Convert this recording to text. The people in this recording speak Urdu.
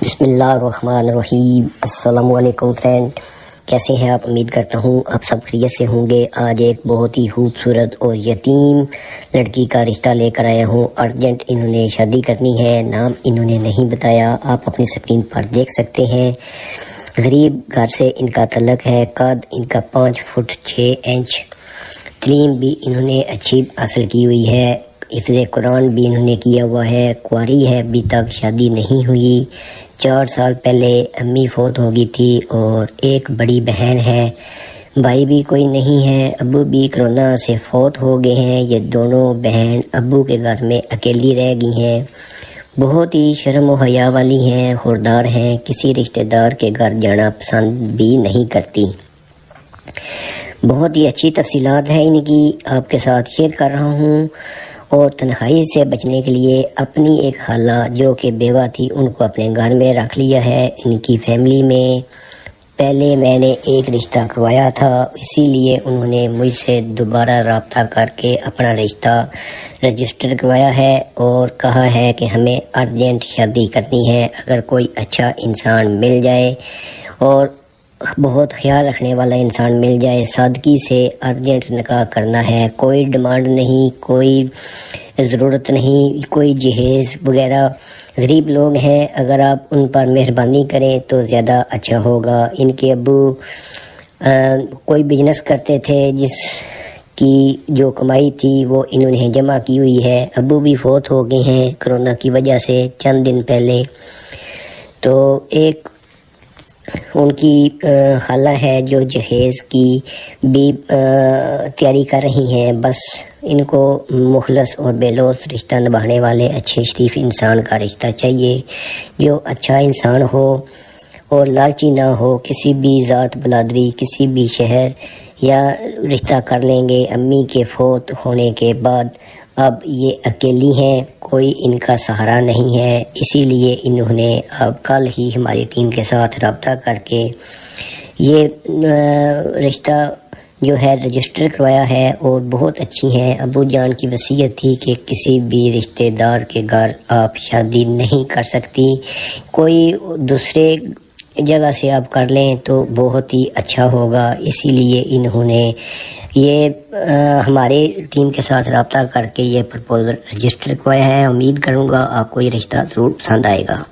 بسم اللہ الرحمن الرحیم۔ السلام علیکم فرینڈ، کیسے ہیں آپ؟ امید کرتا ہوں آپ سب خیریت سے ہوں گے۔ آج ایک بہت ہی خوبصورت اور یتیم لڑکی کا رشتہ لے کر آیا ہوں۔ ارجنٹ انہوں نے شادی کرنی ہے، نام انہوں نے نہیں بتایا، آپ اپنی اسکرین پر دیکھ سکتے ہیں۔ غریب گھر سے ان کا تعلق ہے، قد ان کا 5 فٹ 6 انچ، تعلیم بھی انہوں نے اچھی حاصل کی ہوئی ہے، حفظ قرآن بھی انہوں نے کیا ہوا ہے، کنواری ہے، ابھی تک شادی نہیں ہوئی۔ 4 سال پہلے امی فوت ہو گئی تھی اور ایک بڑی بہن ہے، بھائی بھی کوئی نہیں ہے، ابو بھی کرونا سے فوت ہو گئے ہیں۔ یہ دونوں بہن ابو کے گھر میں اکیلی رہ گئی ہیں، بہت ہی شرم و حیا والی ہیں، خوردار ہیں، کسی رشتہ دار کے گھر جانا پسند بھی نہیں کرتی۔ بہت ہی اچھی تفصیلات ہیں ان کی، آپ کے ساتھ شیئر کر رہا ہوں۔ اور تنہائی سے بچنے کے لیے اپنی ایک خالہ جو کہ بیوہ تھی ان کو اپنے گھر میں رکھ لیا ہے۔ ان کی فیملی میں پہلے میں نے ایک رشتہ کروایا تھا، اسی لیے انہوں نے مجھ سے دوبارہ رابطہ کر کے اپنا رشتہ رجسٹر کروایا ہے اور کہا ہے کہ ہمیں ارجنٹ شادی کرنی ہے، اگر کوئی اچھا انسان مل جائے اور بہت خیال رکھنے والا انسان مل جائے، سادگی سے ارجنٹ نکاح کرنا ہے، کوئی ڈیمانڈ نہیں، کوئی ضرورت نہیں، کوئی جہیز وغیرہ۔ غریب لوگ ہیں، اگر آپ ان پر مہربانی کریں تو زیادہ اچھا ہوگا۔ ان کے ابو کوئی بزنس کرتے تھے جس کی جو کمائی تھی وہ انہوں نے جمع کی ہوئی ہے، ابو بھی فوت ہو گئے ہیں کرونا کی وجہ سے چند دن پہلے۔ تو ایک ان کی خالہ ہے جو جہیز کی بھی تیاری کر رہی ہیں، بس ان کو مخلص اور بے لوث رشتہ نبھانے والے اچھے شریف انسان کا رشتہ چاہیے، جو اچھا انسان ہو اور لالچی نہ ہو، کسی بھی ذات بلادری، کسی بھی شہر یا رشتہ کر لیں گے۔ امی کے فوت ہونے کے بعد اب یہ اکیلی ہیں، کوئی ان کا سہارا نہیں ہے، اسی لیے انہوں نے اب کل ہی ہماری ٹیم کے ساتھ رابطہ کر کے یہ رشتہ جو ہے رجسٹر کروایا ہے اور بہت اچھی ہیں۔ ابو جان کی وصیت تھی کہ کسی بھی رشتہ دار کے گھر آپ شادی نہیں کر سکتی، کوئی دوسرے جگہ سے آپ کر لیں تو بہت ہی اچھا ہوگا، اسی لیے انہوں نے یہ ہمارے ٹیم کے ساتھ رابطہ کر کے یہ پرپوزل رجسٹر کروایا ہے۔ امید کروں گا آپ کو یہ رشتہ ضرور پسند آئے گا۔